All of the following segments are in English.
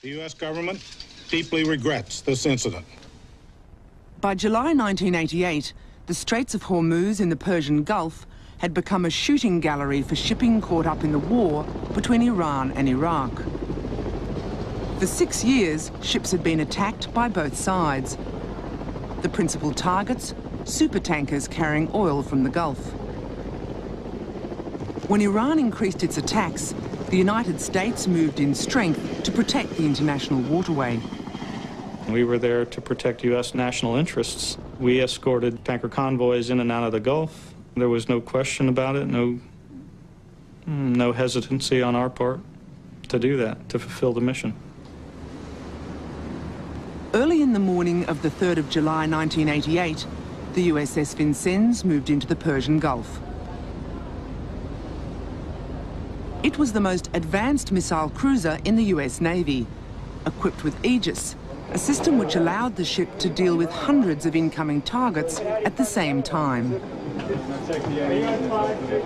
The U.S. government deeply regrets this incident. By July 1988, the Straits of Hormuz in the Persian Gulf had become a shooting gallery for shipping caught up in the war between Iran and Iraq. For 6 years, ships had been attacked by both sides. The principal targets, supertankers carrying oil from the Gulf. When Iran increased its attacks, the United States moved in strength to protect the international waterway. We were there to protect U.S. national interests. We escorted tanker convoys in and out of the Gulf. There was no question about it, no hesitancy on our part to do that, to fulfill the mission. Early in the morning of the 3rd of July 1988, the USS Vincennes moved into the Persian Gulf. It was the most advanced missile cruiser in the US Navy, equipped with Aegis, a system which allowed the ship to deal with hundreds of incoming targets at the same time.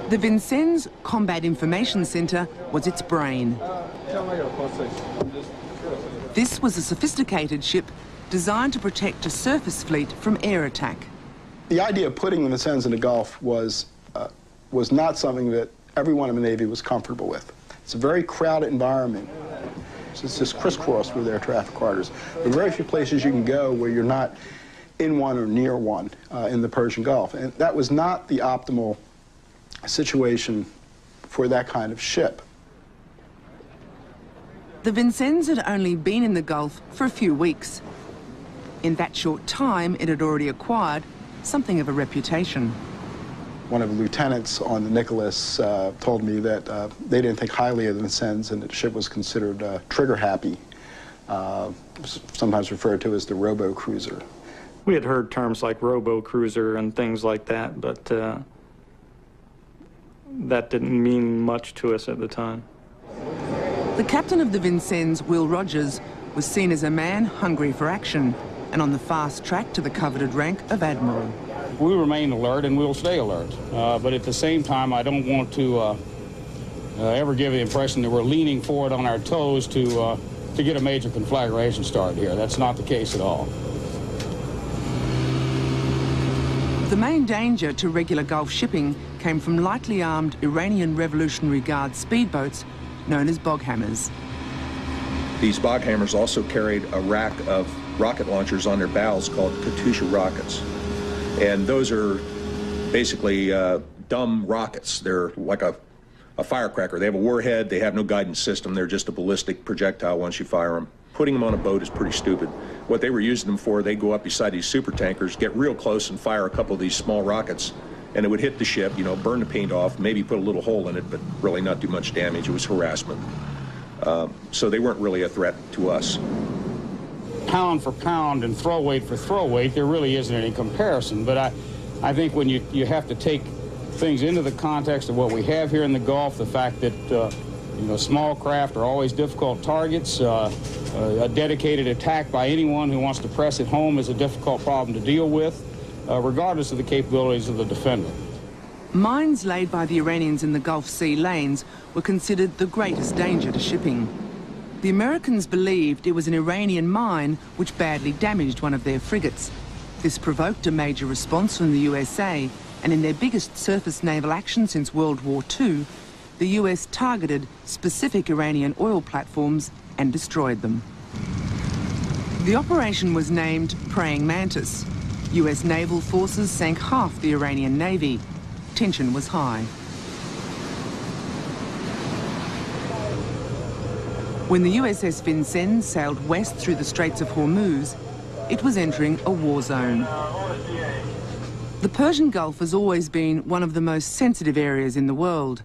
The Vincennes Combat Information Center was its brain. This was a sophisticated ship designed to protect a surface fleet from air attack. The idea of putting the Vincennes in the Gulf was not something that everyone in the Navy was comfortable with. It's a very crowded environment. It's just crisscrossed with air traffic corridors. There are very few places you can go where you're not in one or near one in the Persian Gulf. And that was not the optimal situation for that kind of ship. The Vincennes had only been in the Gulf for a few weeks. In that short time, it had already acquired something of a reputation. One of the lieutenants on the Nicholas told me that they didn't think highly of the Vincennes and that the ship was considered trigger-happy, sometimes referred to as the robo-cruiser. We had heard terms like robo-cruiser and things like that, but that didn't mean much to us at the time. The captain of the Vincennes, Will Rogers, was seen as a man hungry for action and on the fast track to the coveted rank of admiral. We remain alert and we'll stay alert, but at the same time I don't want to ever give the impression that we're leaning forward on our toes to get a major conflagration started here. That's not the case at all. The main danger to regular Gulf shipping came from lightly armed Iranian Revolutionary Guard speedboats known as boghammers. These boghammers also carried a rack of rocket launchers on their bows called Katyusha rockets. And those are basically dumb rockets. They're like a firecracker. They have a warhead, they have no guidance system, they're just a ballistic projectile once you fire them. Putting them on a boat is pretty stupid. What they were using them for, they go up beside these super tankers, get real close and fire a couple of these small rockets, and it would hit the ship, you know, burn the paint off, maybe put a little hole in it, but really not do much damage. It was harassment. So they weren't really a threat to us. Pound for pound and throw weight for throw weight, there really isn't any comparison. But I think when you have to take things into the context of what we have here in the Gulf, the fact that you know, small craft are always difficult targets, a dedicated attack by anyone who wants to press it home is a difficult problem to deal with, regardless of the capabilities of the defender. Mines laid by the Iranians in the Gulf Sea lanes were considered the greatest danger to shipping. The Americans believed it was an Iranian mine which badly damaged one of their frigates. This provoked a major response from the USA, and in their biggest surface naval action since World War II, the US targeted specific Iranian oil platforms and destroyed them. The operation was named Praying Mantis. US naval forces sank half the Iranian Navy. Tension was high. When the USS Vincennes sailed west through the Straits of Hormuz, it was entering a war zone. The Persian Gulf has always been one of the most sensitive areas in the world.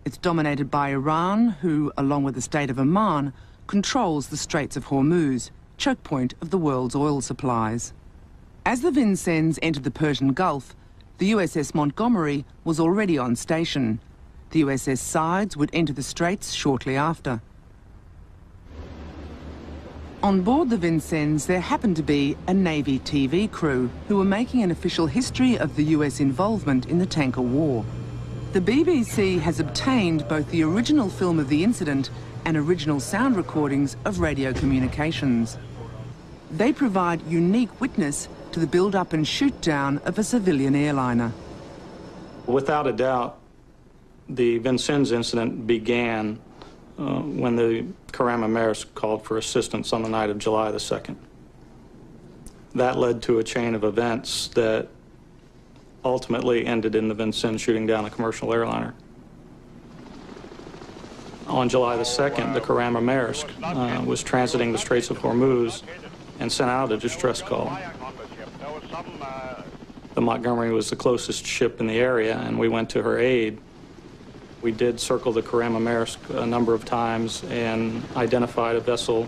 It's dominated by Iran, who, along with the state of Oman, controls the Straits of Hormuz, choke point of the world's oil supplies. As the Vincennes entered the Persian Gulf, the USS Montgomery was already on station. The USS Sides would enter the Straits shortly after. On board the Vincennes, there happened to be a Navy TV crew who were making an official history of the US involvement in the tanker war. The BBC has obtained both the original film of the incident and original sound recordings of radio communications. They provide unique witness to the build-up and shoot-down of a civilian airliner. Without a doubt, the Vincennes incident began when the Karama Maersk called for assistance on the night of July the 2nd. That led to a chain of events that ultimately ended in the Vincennes shooting down a commercial airliner. On July the 2nd, the Karama Maersk was transiting the Straits of Hormuz and sent out a distress call. The Montgomery was the closest ship in the area, and we went to her aid. We did circle the Karama Maersk a number of times and identified a vessel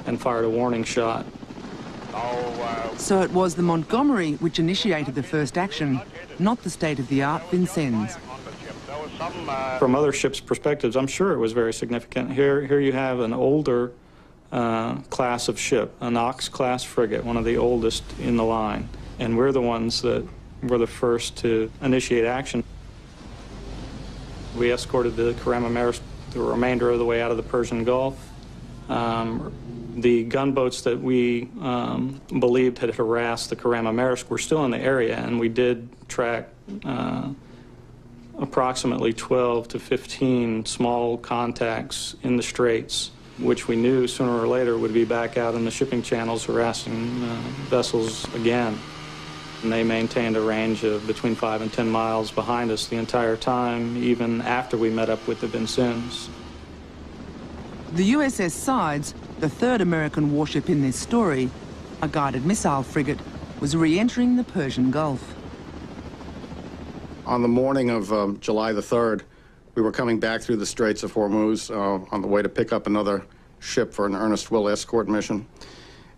and fired a warning shot. So it was the Montgomery which initiated the first action, not the state-of-the-art Vincennes. From other ships' perspectives, I'm sure it was very significant. Here you have an older class of ship, an Ox-class frigate, one of the oldest in the line, and we're the ones that were the first to initiate action. We escorted the Karama Maersk the remainder of the way out of the Persian Gulf. The gunboats that we believed had harassed the Karama Maersk were still in the area, and we did track approximately 12 to 15 small contacts in the straits, which we knew sooner or later would be back out in the shipping channels harassing vessels again. And they maintained a range of between 5 and 10 miles behind us the entire time, even after we met up with the Vincennes. The USS Sides, the third American warship in this story, a guided missile frigate, was re-entering the Persian Gulf. On the morning of July the 3rd, we were coming back through the Straits of Hormuz on the way to pick up another ship for an Ernest Will escort mission.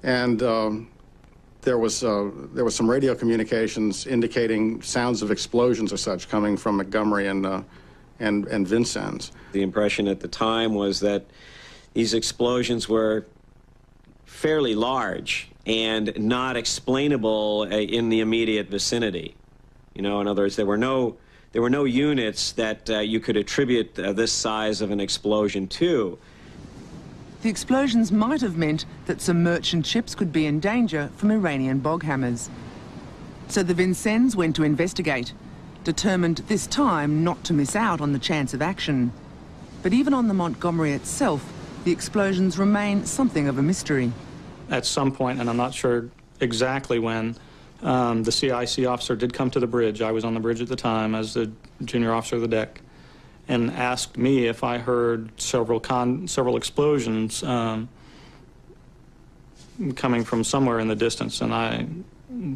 And there was some radio communications indicating sounds of explosions or such coming from Montgomery and Vincennes. The impression at the time was that these explosions were fairly large and not explainable in the immediate vicinity. You know, in other words, there were no units that you could attribute this size of an explosion to. The explosions might have meant that some merchant ships could be in danger from Iranian bog hammers. So the Vincennes went to investigate, determined this time not to miss out on the chance of action. But even on the Montgomery itself, the explosions remain something of a mystery. At some point, and I'm not sure exactly when, the CIC officer did come to the bridge. I was on the bridge at the time as the junior officer of the deck, and asked me if I heard several explosions coming from somewhere in the distance, and I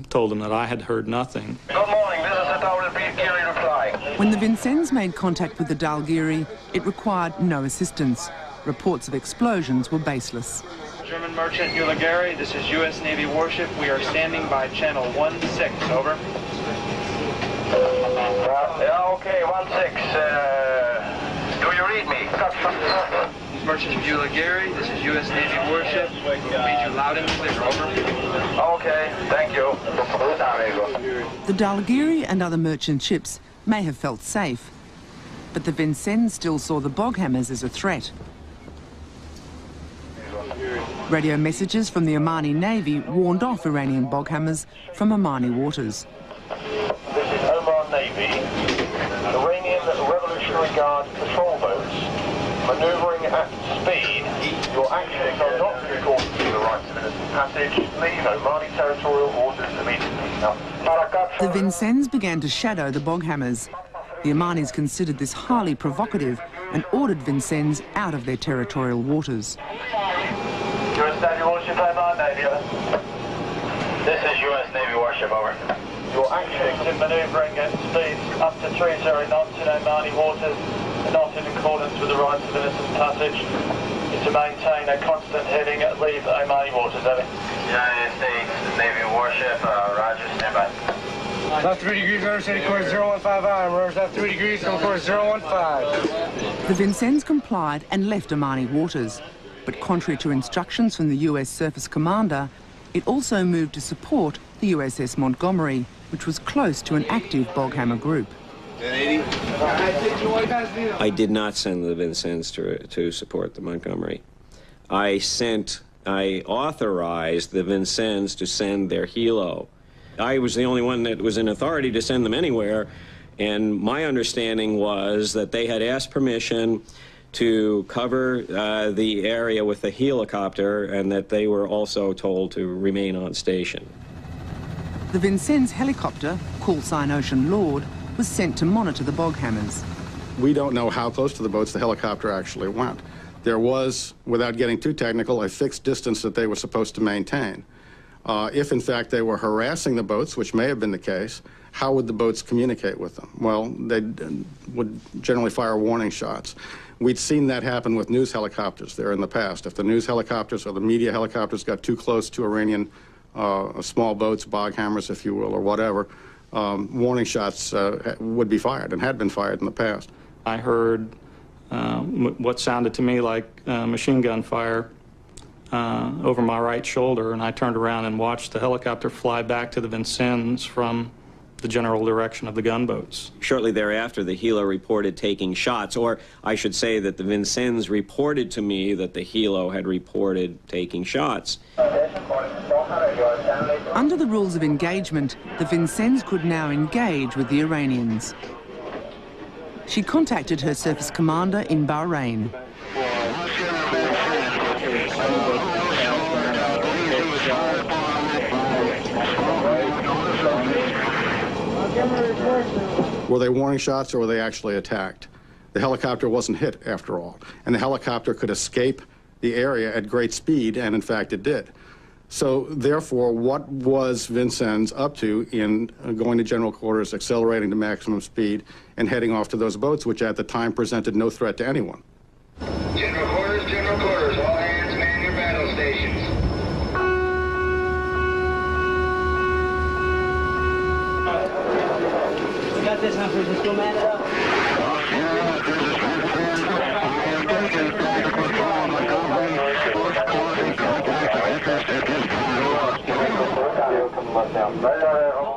told him that I had heard nothing. Good morning, this is the Dalgiri reply. When the Vincennes made contact with the Dalgiri, it required no assistance. Reports of explosions were baseless. German merchant Dalgiri, this is U.S. Navy warship. We are standing by channel 16, over. Yeah, okay, 16. Do you read me? Merchant Dalgiri, this is U.S. Navy warship. Read you loud and clear, over. Okay, thank you. The Dalgiri and other merchant ships may have felt safe, but the Vincennes still saw the bog hammers as a threat. Radio messages from the Omani Navy warned off Iranian bog hammers from Omani waters. This is Oman Navy. Iranian Revolutionary Guard patrol boats manoeuvring at speed. Your actions are not in accordance with the rights of innocent passage. Leave Omani territorial waters immediately. The Vincennes began to shadow the bog hammers. The Omanis considered this highly provocative and ordered Vincennes out of their territorial waters. U.S. Navy warship, Oman Navy. This is U.S. Navy warship, over. Your actions in manoeuvring at speeds up to 30 knots in Omani waters are not in accordance with the rights of innocent passage. Is to maintain a constant heading at leave Omani waters, over. United States Navy warship, roger, stand by. Left 3 degrees, rudder steady course 015 iron. Rudder left 3 degrees, on course 015. The Vincennes complied and left Omani waters. But contrary to instructions from the US Surface Commander, it also moved to support the USS Montgomery, which was close to an active bog hammer group. I did not send the Vincennes to support the Montgomery. I authorized the Vincennes to send their helo. I was the only one that was in authority to send them anywhere, and my understanding was that they had asked permission to cover the area with the helicopter, and that they were also told to remain on station. The Vincennes helicopter, call sign Ocean Lord, was sent to monitor the bog hammers. We don't know how close to the boats the helicopter actually went. There was, without getting too technical, a fixed distance that they were supposed to maintain. If, in fact, they were harassing the boats, which may have been the case, how would the boats communicate with them? Well, they would generally fire warning shots. We'd seen that happen with news helicopters there in the past. If the news helicopters or the media helicopters got too close to Iranian small boats, bog hammers, if you will, or whatever, warning shots would be fired and had been fired in the past. I heard what sounded to me like machine gun fire over my right shoulder, and I turned around and watched the helicopter fly back to the Vincennes from the general direction of the gunboats. Shortly thereafter, the helo reported taking shots, or I should say that the Vincennes reported to me that the helo had reported taking shots. Under the rules of engagement, the Vincennes could now engage with the Iranians. She contacted her surface commander in Bahrain. Were they warning shots or were they actually attacked? The helicopter wasn't hit, after all, and the helicopter could escape the area at great speed, and in fact it did. So therefore, what was Vincennes up to in going to general quarters, accelerating to maximum speed, and heading off to those boats, which at the time presented no threat to anyone? General quarters, all hands man your battle stations. We got this, Humphrey, just go man it up.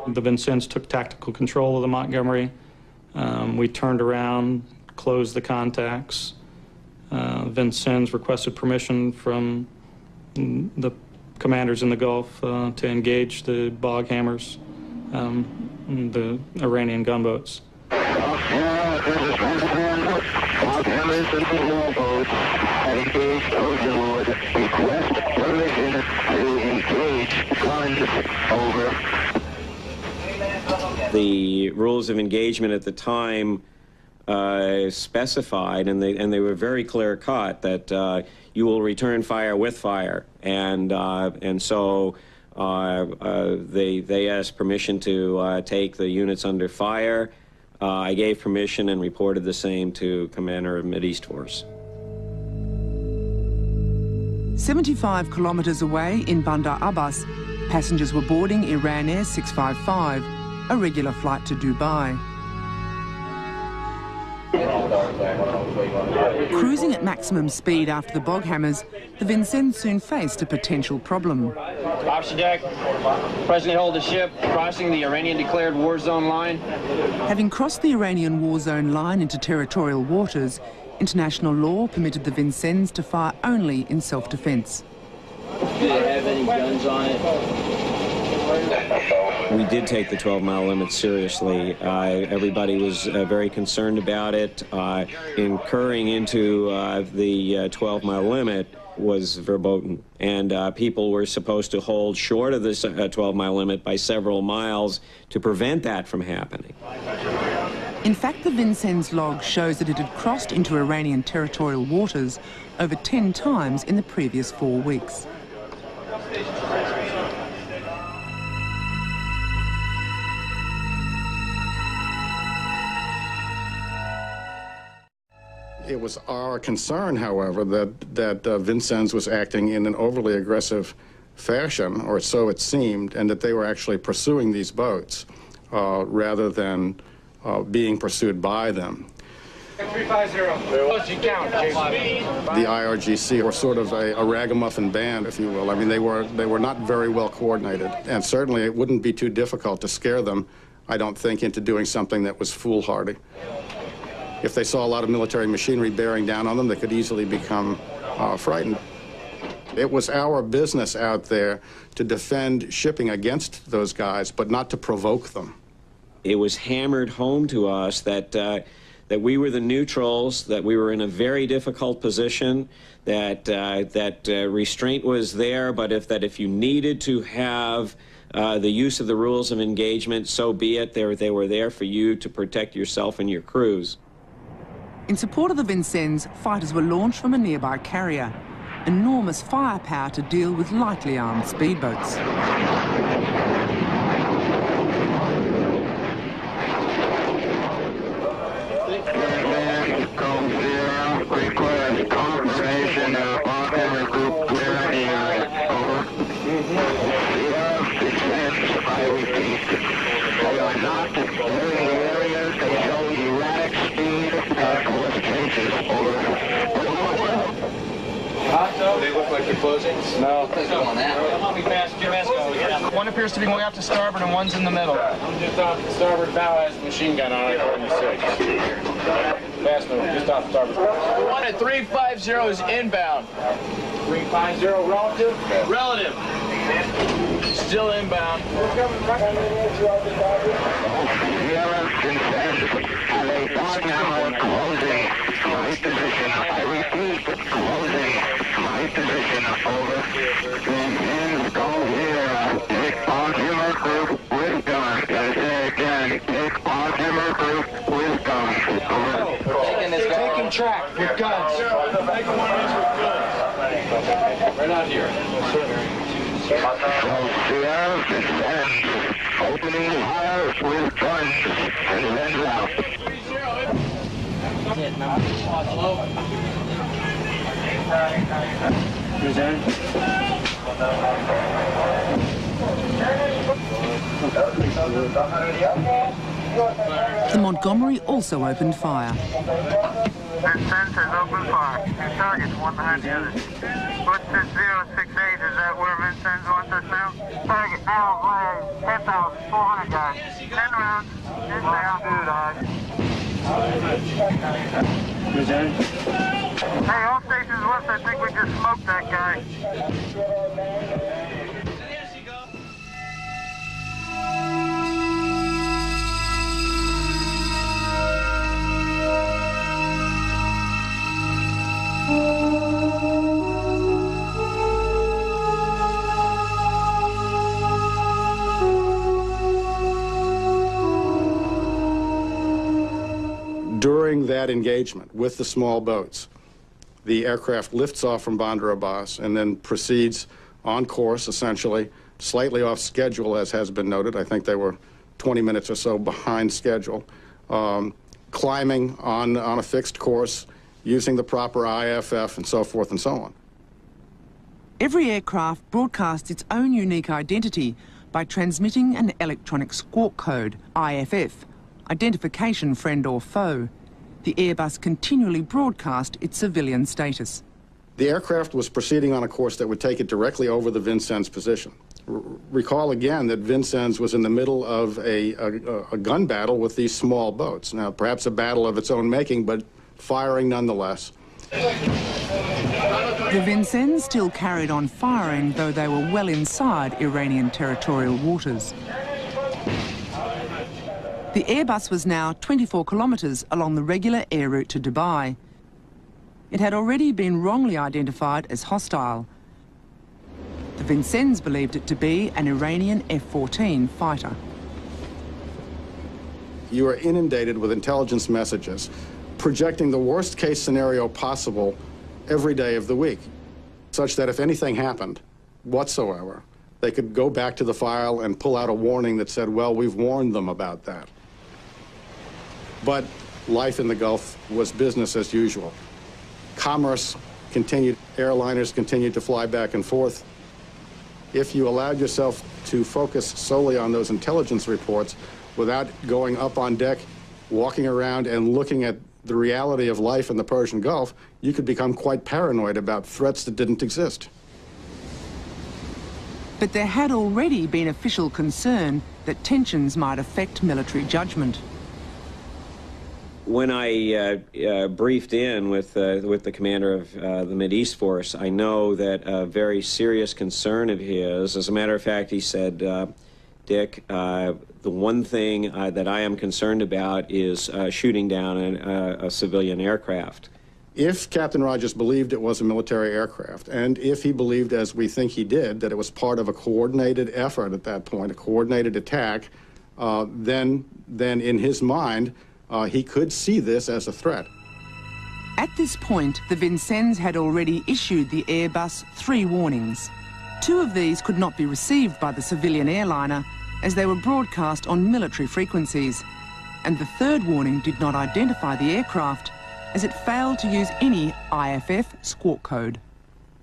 The Vincennes took tactical control of the Montgomery. We turned around, closed the contacts. Vincennes requested permission from the commanders in the Gulf to engage the bog hammers, the Iranian gunboats. The rules of engagement at the time specified, and they were very clear-cut, that you will return fire with fire, and so they asked permission to take the units under fire. I gave permission and reported the same to Commander of Mideast Force. 75 kilometres away in Bandar Abbas, passengers were boarding Iran Air 655, a regular flight to Dubai. Cruising at maximum speed after the bog hammers, the Vincennes soon faced a potential problem. Officer deck, presently hold the ship crossing the Iranian declared war zone line. Having crossed the Iranian war zone line into territorial waters, international law permitted the Vincennes to fire only in self-defence. Do they have any guns on it? We did take the 12-mile limit seriously. Everybody was very concerned about it. Incurring into the 12-mile limit was verboten, and people were supposed to hold short of this 12-mile limit by several miles to prevent that from happening. In fact, the Vincennes log shows that it had crossed into Iranian territorial waters over 10 times in the previous 4 weeks. It was our concern, however, that Vincennes was acting in an overly aggressive fashion, or so it seemed, and that they were actually pursuing these boats rather than being pursued by them. 350. Count, The IRGC were sort of a ragamuffin band, if you will. I mean, they were not very well coordinated, and certainly it wouldn't be too difficult to scare them I don't think, into doing something that was foolhardy. If they saw a lot of military machinery bearing down on them, they could easily become frightened. It was our business out there to defend shipping against those guys, but not to provoke them. It was hammered home to us that that we were the neutrals, that we were in a very difficult position, that restraint was there, but if you needed to have the use of the rules of engagement, so be it. They were there for you to protect yourself and your crews. In support of the Vincennes, fighters were launched from a nearby carrier. Enormous firepower to deal with lightly armed speedboats. They look like they're closing? No. One appears to be going out to starboard and one's in the middle. I'm just off the starboard bow, has a machine gun on it, 46. Fast move, just off the starboard. The one at 350 is inbound. 350 relative? Relative. Still inbound. My position, I repeat, closing. My position, over. Vincennes, go here. Take on Hammer Group with gun. Gotta say again, take on Hammer Group with gun. Over. Taking track with guns. Making one of these with guns. Right out here. Here, Vincennes, opening fire with guns. And then out. The Montgomery also opened fire. Vincennes has opened fire. Two targets, one behind the other. What's 6068? Is that where Vincennes wants us now? Target now, 10,400 guys. 10 rounds. Inbound. Hey, all stations west, I think we just smoked that guy. During that engagement with the small boats, the aircraft lifts off from Bandar Abbas and then proceeds on course, essentially, slightly off schedule, as has been noted. I think they were 20 minutes or so behind schedule, climbing on a fixed course, using the proper IFF and so forth and so on. Every aircraft broadcasts its own unique identity by transmitting an electronic squawk code, IFF, identification friend or foe. The Airbus continually broadcast its civilian status. The aircraft was proceeding on a course that would take it directly over the Vincennes position. Recall again that Vincennes was in the middle of a gun battle with these small boats. Now, perhaps a battle of its own making, but firing nonetheless. The Vincennes still carried on firing, though they were well inside Iranian territorial waters. The Airbus was now 24 kilometres along the regular air route to Dubai. It had already been wrongly identified as hostile. The Vincennes believed it to be an Iranian F-14 fighter. You are inundated with intelligence messages projecting the worst-case scenario possible every day of the week, such that if anything happened whatsoever, they could go back to the file and pull out a warning that said, well, we've warned them about that. But life in the Gulf was business as usual. Commerce continued, airliners continued to fly back and forth. If you allowed yourself to focus solely on those intelligence reports without going up on deck, walking around and looking at the reality of life in the Persian Gulf, you could become quite paranoid about threats that didn't exist. But there had already been official concern that tensions might affect military judgment. When I briefed in with the commander of the Mideast Force, I know that a very serious concern of his, as a matter of fact, he said, Dick, the one thing that I am concerned about is shooting down a civilian aircraft. If Captain Rogers believed it was a military aircraft, and if he believed, as we think he did, that it was part of a coordinated effort at that point, a coordinated attack, then in his mind, he could see this as a threat. At this point, the Vincennes had already issued the Airbus 3 warnings. 2 of these could not be received by the civilian airliner as they were broadcast on military frequencies. And the 3rd warning did not identify the aircraft as it failed to use any IFF squawk code.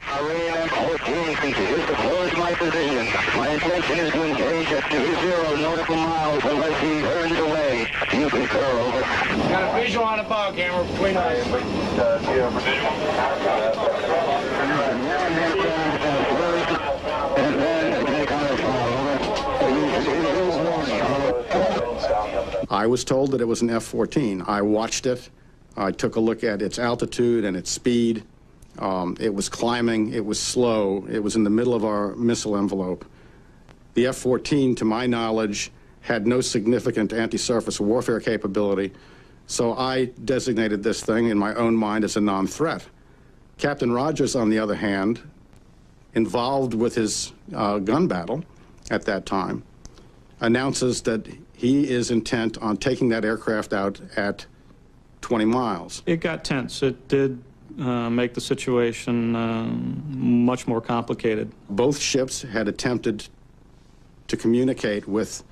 Iran 14 features deploys my position. My intention is to engage at 20 nautical miles unless he turns away. You concur, over. Got a visual on a bog camera between us. I was told that it was an F-14. I watched it. I took a look at its altitude and its speed. It was climbing, it was slow, it was in the middle of our missile envelope. The F-14, to my knowledge, had no significant anti-surface warfare capability, so I designated this thing in my own mind as a non-threat. Captain Rogers, on the other hand, involved with his gun battle at that time, announces that he is intent on taking that aircraft out at 20 miles. It got tense. It did make the situation much more complicated. Both ships had attempted to communicate with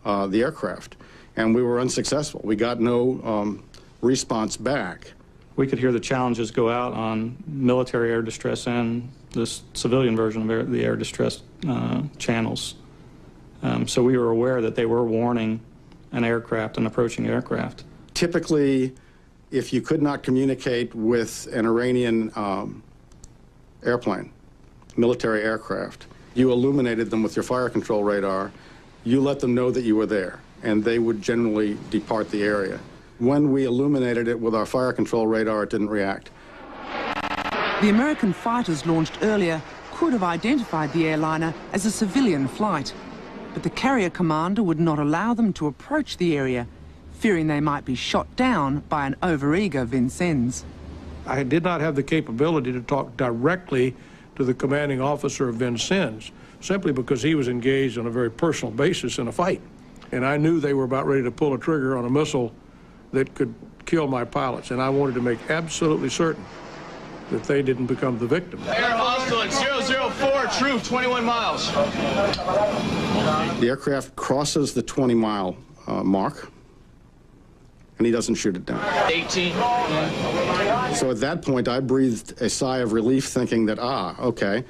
the aircraft, and we were unsuccessful. We got no response back. We could hear the challenges go out on military air distress and this civilian version of the air distress channels. So we were aware that they were warning an aircraft, an approaching aircraft. Typically, if you could not communicate with an Iranian airplane, military aircraft, you illuminated them with your fire control radar, you let them know that you were there, and they would generally depart the area. When we illuminated it with our fire control radar, it didn't react. The American fighters launched earlier could have identified the airliner as a civilian flight, but the carrier commander would not allow them to approach the area, fearing they might be shot down by an overeager Vincennes. I did not have the capability to talk directly to the commanding officer of Vincennes, simply because he was engaged on a very personal basis in a fight. And I knew they were about ready to pull a trigger on a missile that could kill my pilots, and I wanted to make absolutely certain that they didn't become the victim. Air hostile at 004, truth, 21 miles. The aircraft crosses the 20-mile mark, and he doesn't shoot it down. 18. So at that point, I breathed a sigh of relief, thinking that, okay,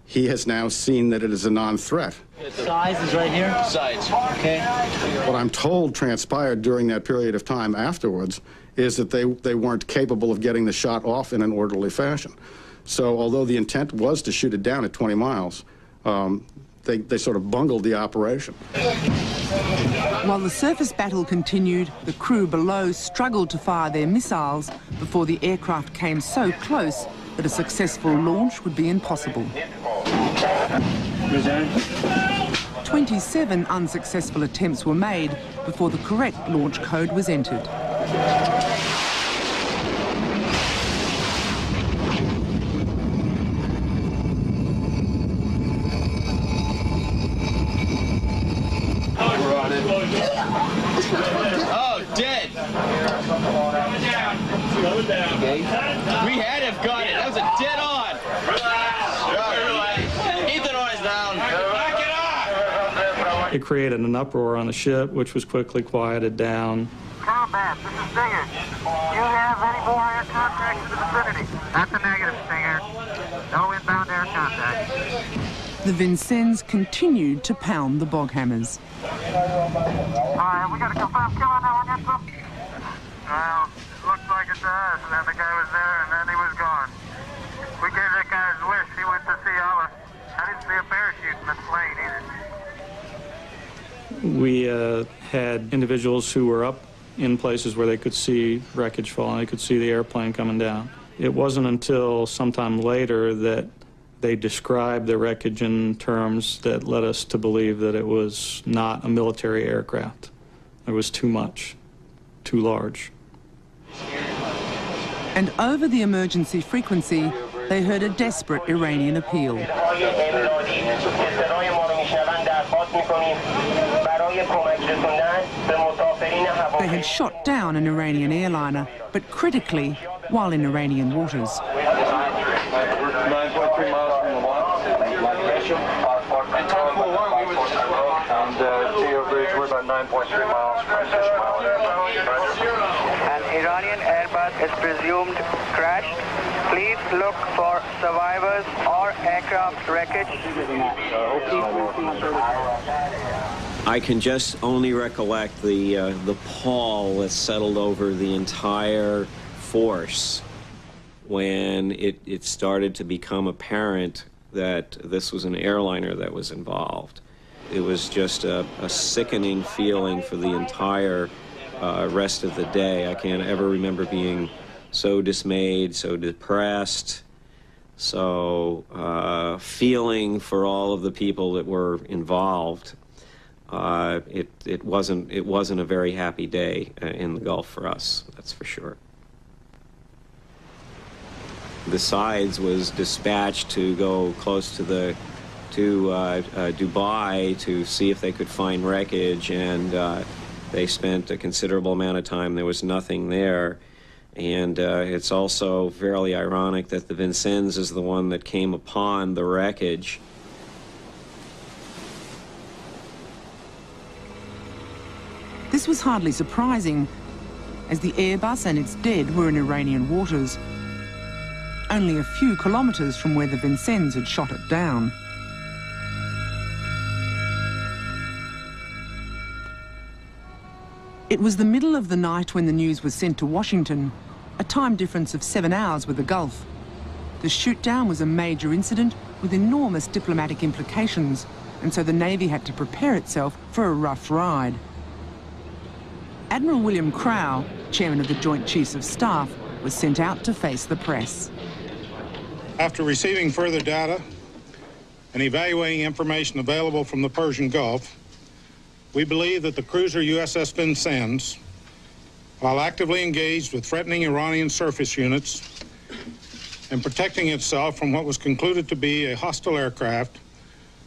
he has now seen that it is a non-threat. Size is right here? Sides. Okay. What I'm told transpired during that period of time afterwards is that they weren't capable of getting the shot off in an orderly fashion. So although the intent was to shoot it down at 20 miles, they sort of bungled the operation. While the surface battle continued, the crew below struggled to fire their missiles before the aircraft came so close that a successful launch would be impossible. 27 unsuccessful attempts were made before the correct launch code was entered. Oh, dead. We had him got it. That was a dead on. Ethan on is down. It created an uproar on the ship, which was quickly quieted down. Combat, this is Stinger. Do you have any more air contact in the vicinity? That's a negative, Stinger. No inbound air contact. The Vincennes continued to pound the bog hammers. Alright, we got a confirmed kill on that one yet, Tom? Well, it looks like it does, and then the guy was there, and then he was gone. We gave that guy his wish. He went to see Allah. I didn't see a parachute in this plane. We had individuals who were up in places where they could see wreckage falling, they could see the airplane coming down. It wasn't until sometime later that they described the wreckage in terms that led us to believe that it was not a military aircraft. There was too much, too large. And over the emergency frequency, they heard a desperate Iranian appeal. They had shot down an Iranian airliner, but critically, while in Iranian waters. 9.3 miles from the line. And time for one, we were and Geo Bridge, we're about 9.3 miles from this mile. An Iranian Airbus is presumed crashed. Please look for survivors or aircraft wreckage. I can just only recollect the pall that settled over the entire force when it started to become apparent that this was an airliner that was involved. It was just a sickening feeling for the entire rest of the day. I can't ever remember being so dismayed, so depressed, so feeling for all of the people that were involved. It wasn't a very happy day in the Gulf for us, that's for sure. The Sides was dispatched to go close to Dubai to see if they could find wreckage, and they spent a considerable amount of time. There was nothing there. And it's also fairly ironic that the Vincennes is the one that came upon the wreckage. This was hardly surprising, as the Airbus and its dead were in Iranian waters, only a few kilometres from where the Vincennes had shot it down. It was the middle of the night when the news was sent to Washington, a time difference of 7 hours with the Gulf. The shoot-down was a major incident with enormous diplomatic implications, and so the Navy had to prepare itself for a rough ride. Admiral William Crowe, chairman of the Joint Chiefs of Staff, was sent out to face the press. After receiving further data and evaluating information available from the Persian Gulf, we believe that the cruiser USS Vincennes, while actively engaged with threatening Iranian surface units and protecting itself from what was concluded to be a hostile aircraft,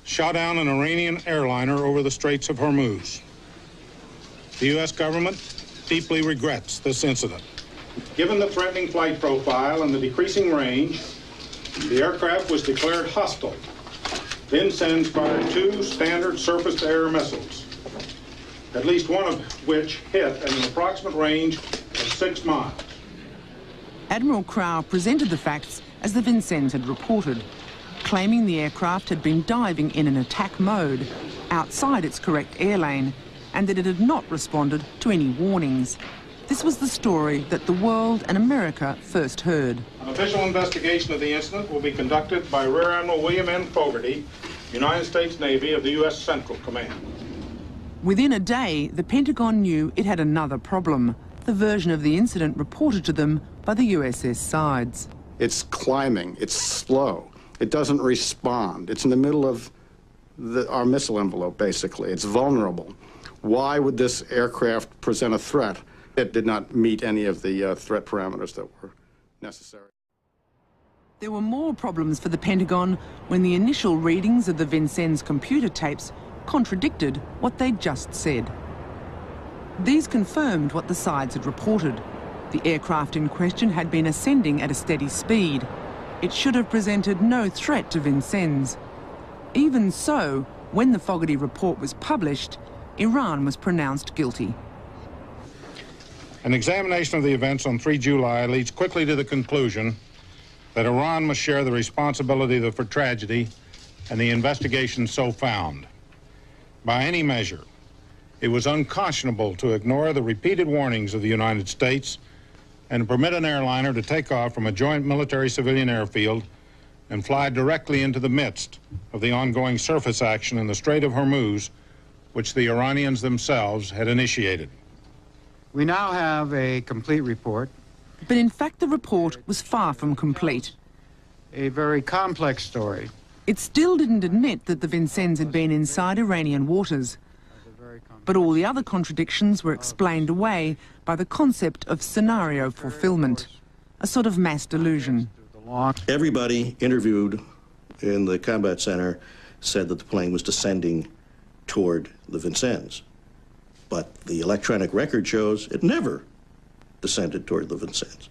shot down an Iranian airliner over the Straits of Hormuz. The U.S. government deeply regrets this incident. Given the threatening flight profile and the decreasing range, the aircraft was declared hostile. Vincennes fired 2 standard surface-to-air missiles, at least one of which hit at an approximate range of 6 miles. Admiral Crowe presented the facts as the Vincennes had reported, claiming the aircraft had been diving in an attack mode outside its correct air lane and that it had not responded to any warnings. This was the story that the world and America first heard. An official investigation of the incident will be conducted by Rear Admiral William N. Fogarty, United States Navy of the U.S. Central Command. Within a day, the Pentagon knew it had another problem, the version of the incident reported to them by the USS Sides. It's climbing, it's slow, it doesn't respond. It's in the middle of our missile envelope, basically. It's vulnerable. Why would this aircraft present a threat? It did not meet any of the threat parameters that were necessary. There were more problems for the Pentagon when the initial readings of the Vincennes computer tapes contradicted what they'd just said. These confirmed what the Sides had reported. The aircraft in question had been ascending at a steady speed. It should have presented no threat to Vincennes. Even so, when the Fogarty report was published, Iran was pronounced guilty. An examination of the events on 3 July leads quickly to the conclusion that Iran must share the responsibility for tragedy and the investigation so found. By any measure, it was unconscionable to ignore the repeated warnings of the United States and permit an airliner to take off from a joint military-civilian airfield and fly directly into the midst of the ongoing surface action in the Strait of Hormuz which the Iranians themselves had initiated. We now have a complete report. But in fact, the report was far from complete. A very complex story. It still didn't admit that the Vincennes had been inside Iranian waters. But all the other contradictions were explained away by the concept of scenario fulfillment, a sort of mass delusion. Everybody interviewed in the combat center said that the plane was descending toward the Vincennes. But the electronic record shows it never descended toward the Vincennes.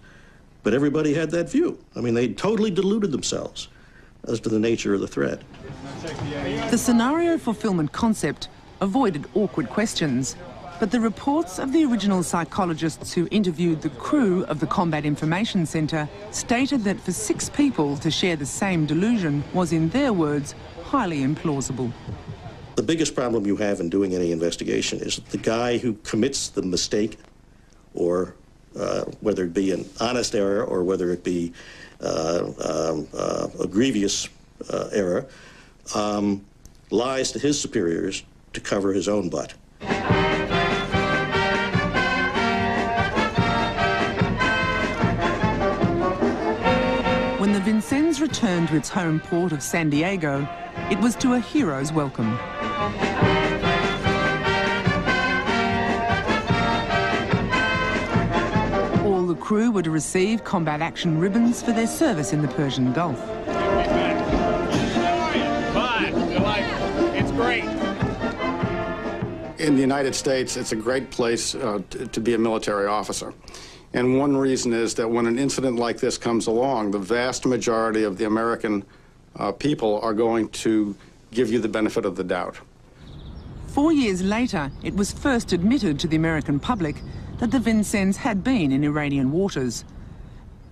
But everybody had that view. I mean, they totally deluded themselves as to the nature of the threat. The scenario fulfillment concept avoided awkward questions, but the reports of the original psychologists who interviewed the crew of the Combat Information Centre stated that for 6 people to share the same delusion was, in their words, highly implausible. The biggest problem you have in doing any investigation is the guy who commits the mistake, or whether it be an honest error or whether it be a grievous error, lies to his superiors to cover his own butt. When the Vincennes returned to its home port of San Diego, it was to a hero's welcome. All the crew were to receive combat action ribbons for their service in the Persian Gulf. It's great. In the United States, it's a great place to be a military officer. And one reason is that when an incident like this comes along, the vast majority of the American people are going to give you the benefit of the doubt. 4 years later, it was first admitted to the American public that the Vincennes had been in Iranian waters.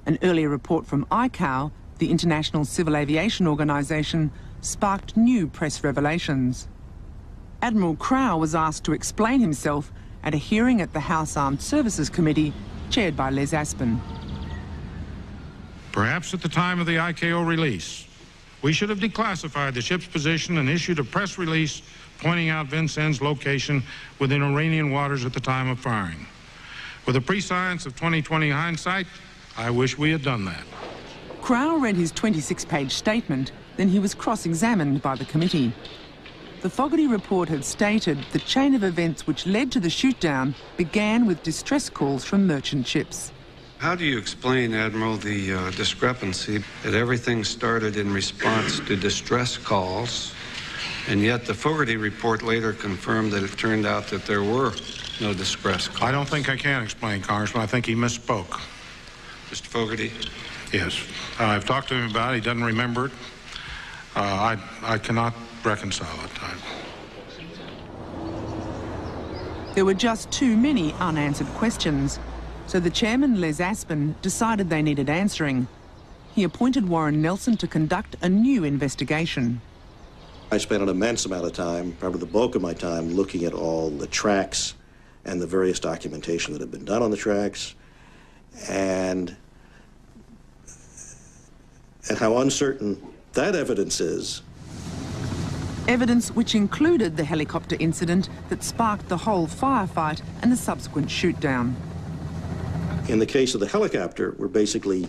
An earlier report from ICAO, the International Civil Aviation Organization, sparked new press revelations. Admiral Crowe was asked to explain himself at a hearing at the House Armed Services Committee, chaired by Les Aspin. Perhaps at the time of the ICAO release, we should have declassified the ship's position and issued a press release pointing out Vincennes' location within Iranian waters at the time of firing. With the prescience of 20/20 hindsight, I wish we had done that. Crowe read his 26-page statement, then he was cross-examined by the committee. The Fogarty report had stated the chain of events which led to the shoot-down began with distress calls from merchant ships. How do you explain, Admiral, the discrepancy that everything started in response to distress calls, and yet the Fogarty report later confirmed that it turned out that there were no distress calls? I don't think I can explain, Congressman. I think he misspoke. Mr. Fogarty? Yes. I've talked to him about it. He doesn't remember it. I cannot reconcile it. There were just too many unanswered questions, so the chairman, Les Aspin, decided they needed answering. He appointed Warren Nelson to conduct a new investigation. I spent an immense amount of time, probably the bulk of my time, looking at all the tracks and the various documentation that had been done on the tracks, and how uncertain that evidence is. Evidence which included the helicopter incident that sparked the whole firefight and the subsequent shoot-down. In the case of the helicopter, we're basically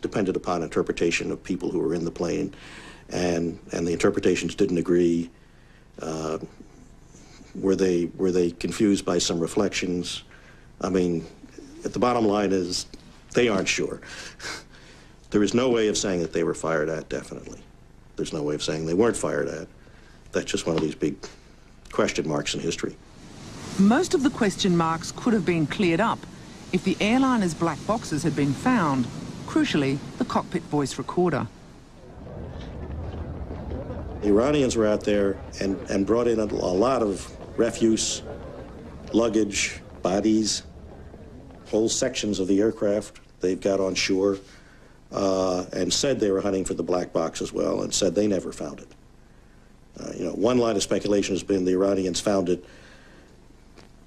dependent upon interpretation of people who were in the plane, and the interpretations didn't agree. Were they confused by some reflections? I mean, the bottom line is they aren't sure. There is no way of saying that they were fired at, definitely. There's no way of saying they weren't fired at. That's just one of these big question marks in history. Most of the question marks could have been cleared up if the airliner's black boxes had been found, crucially, the cockpit voice recorder. The Iranians were out there and brought in a lot of refuse, luggage, bodies, whole sections of the aircraft they've got on shore, and said they were hunting for the black box as well, and said they never found it. One line of speculation has been the Iranians found it,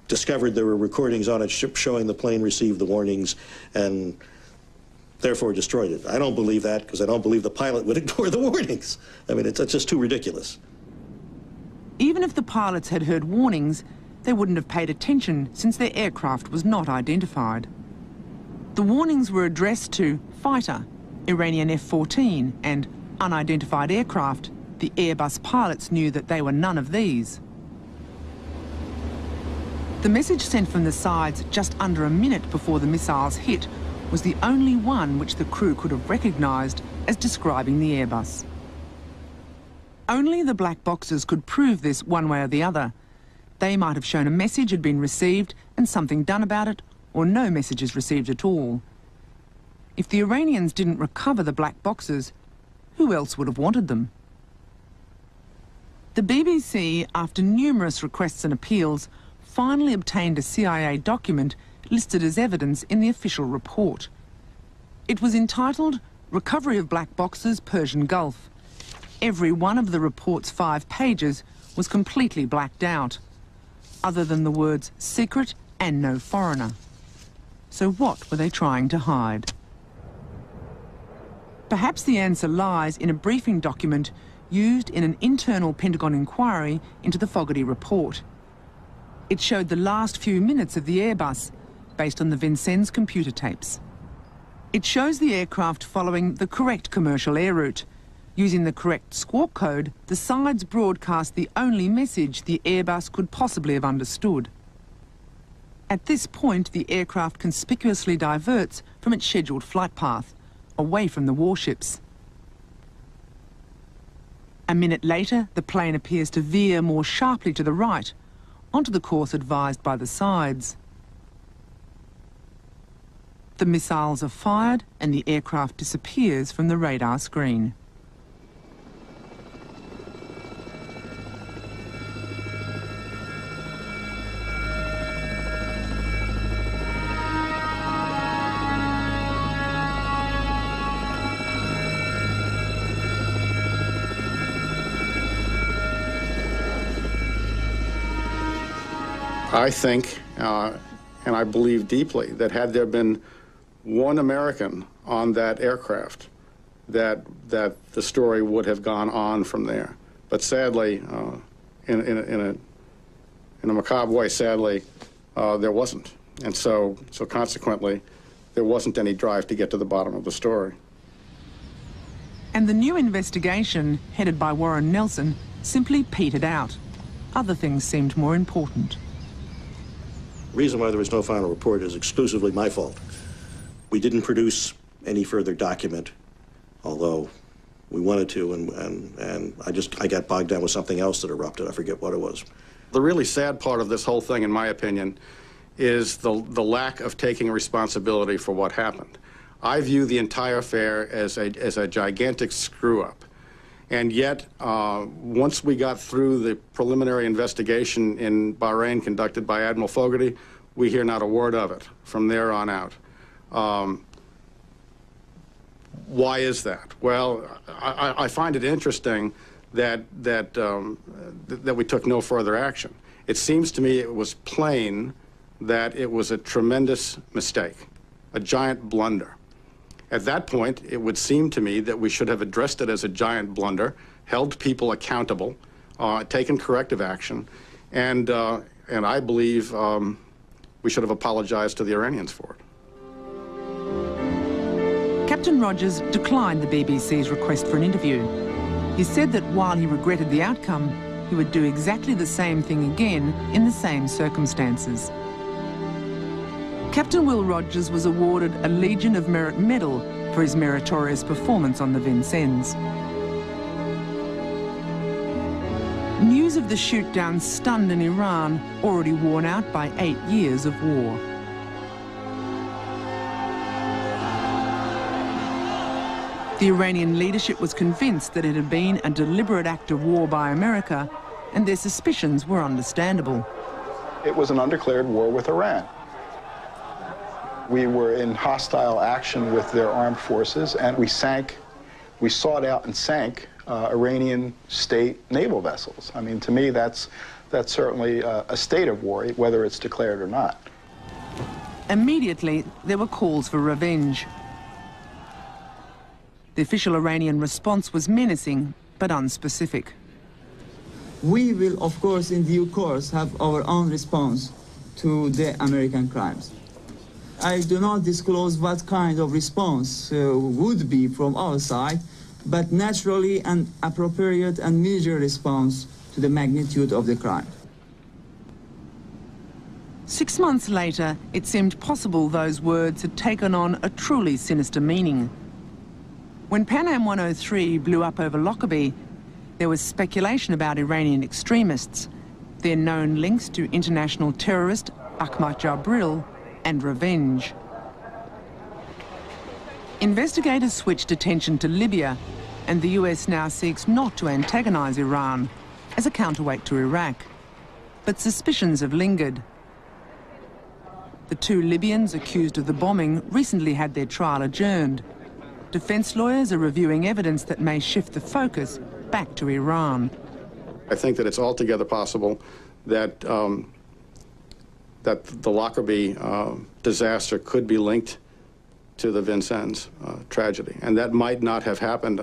discovered there were recordings on its ship showing the plane received the warnings, and therefore destroyed it. I don't believe that, because I don't believe the pilot would ignore the warnings. I mean, it's just too ridiculous. Even if the pilots had heard warnings, they wouldn't have paid attention since their aircraft was not identified. The warnings were addressed to fighter, Iranian F-14, and unidentified aircraft. The Airbus pilots knew that they were none of these. The message sent from the sides just under a minute before the missiles hit was the only one which the crew could have recognised as describing the Airbus. Only the black boxes could prove this one way or the other. They might have shown a message had been received and something done about it, or no messages received at all. If the Iranians didn't recover the black boxes, who else would have wanted them? The BBC, after numerous requests and appeals, finally obtained a CIA document listed as evidence in the official report. It was entitled Recovery of Black Boxes, Persian Gulf. Every one of the report's 5 pages was completely blacked out, other than the words secret and no foreigner. So what were they trying to hide? Perhaps the answer lies in a briefing document used in an internal Pentagon inquiry into the Fogarty report. It showed the last few minutes of the Airbus, based on the Vincennes computer tapes. It shows the aircraft following the correct commercial air route. Using the correct squawk code, the sides broadcast the only message the Airbus could possibly have understood. At this point, the aircraft conspicuously diverts from its scheduled flight path, away from the warships. A minute later, the plane appears to veer more sharply to the right, onto the course advised by the sides. The missiles are fired and the aircraft disappears from the radar screen. I think, and I believe deeply, that had there been one American on that aircraft, that the story would have gone on from there. But sadly, in a macabre way, sadly, there wasn't. And so consequently, there wasn't any drive to get to the bottom of the story. And the new investigation, headed by Warren Nelson, simply petered out. Other things seemed more important. The reason why there was no final report is exclusively my fault. We didn't produce any further document, although we wanted to, and I got bogged down with something else that erupted. I forget what it was. The really sad part of this whole thing, in my opinion, is the lack of taking responsibility for what happened. I view the entire affair as a gigantic screw-up. And yet, once we got through the preliminary investigation in Bahrain conducted by Admiral Fogarty, we hear not a word of it from there on out. Why is that? Well, I find it interesting that we took no further action. It seems to me it was plain that it was a tremendous mistake, a giant blunder. At that point, it would seem to me that we should have addressed it as a giant blunder, held people accountable, taken corrective action, and I believe we should have apologized to the Iranians for it. Captain Rogers declined the BBC's request for an interview. He said that while he regretted the outcome, he would do exactly the same thing again in the same circumstances. Captain Will Rogers was awarded a Legion of Merit Medal for his meritorious performance on the Vincennes. News of the shoot-down stunned an Iran already worn out by 8 years of war. The Iranian leadership was convinced that it had been a deliberate act of war by America, and their suspicions were understandable. It was an undeclared war with Iran. We were in hostile action with their armed forces, and we sought out and sank Iranian state naval vessels. I mean, to me, that's certainly a state of war, whether it's declared or not. Immediately, there were calls for revenge. The official Iranian response was menacing, but unspecific. We will, of course, in due course, have our own response to the American crimes. I do not disclose what kind of response would be from our side, but naturally an appropriate and measured response to the magnitude of the crime. 6 months later, it seemed possible those words had taken on a truly sinister meaning. When Pan Am 103 blew up over Lockerbie, there was speculation about Iranian extremists, their known links to international terrorist Ahmad Jabril, and revenge. Investigators switched attention to Libya, and the US now seeks not to antagonize Iran as a counterweight to Iraq. But suspicions have lingered. The 2 Libyans accused of the bombing recently had their trial adjourned. Defence lawyers are reviewing evidence that may shift the focus back to Iran. I think that it's altogether possible that that the Lockerbie disaster could be linked to the Vincennes tragedy, and that might not have happened.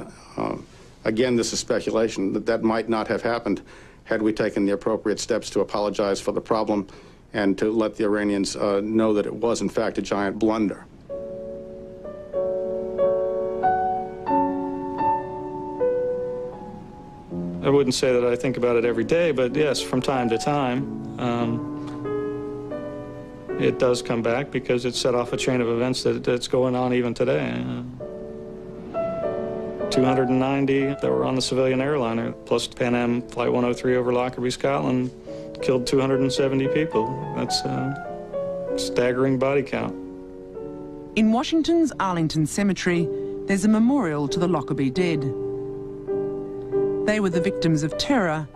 Again, this is speculation. That might not have happened had we taken the appropriate steps to apologize for the problem and to let the Iranians know that it was, in fact, a giant blunder. I wouldn't say that I think about it every day, but yes, from time to time, it does come back because it set off a chain of events that's going on even today. 290 that were on the civilian airliner, plus Pan Am Flight 103 over Lockerbie, Scotland, killed 270 people. That's a staggering body count. In Washington's Arlington Cemetery, there's a memorial to the Lockerbie dead. They were the victims of terror,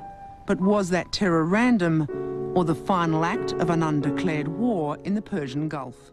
but was that terror random or the final act of an undeclared war in the Persian Gulf?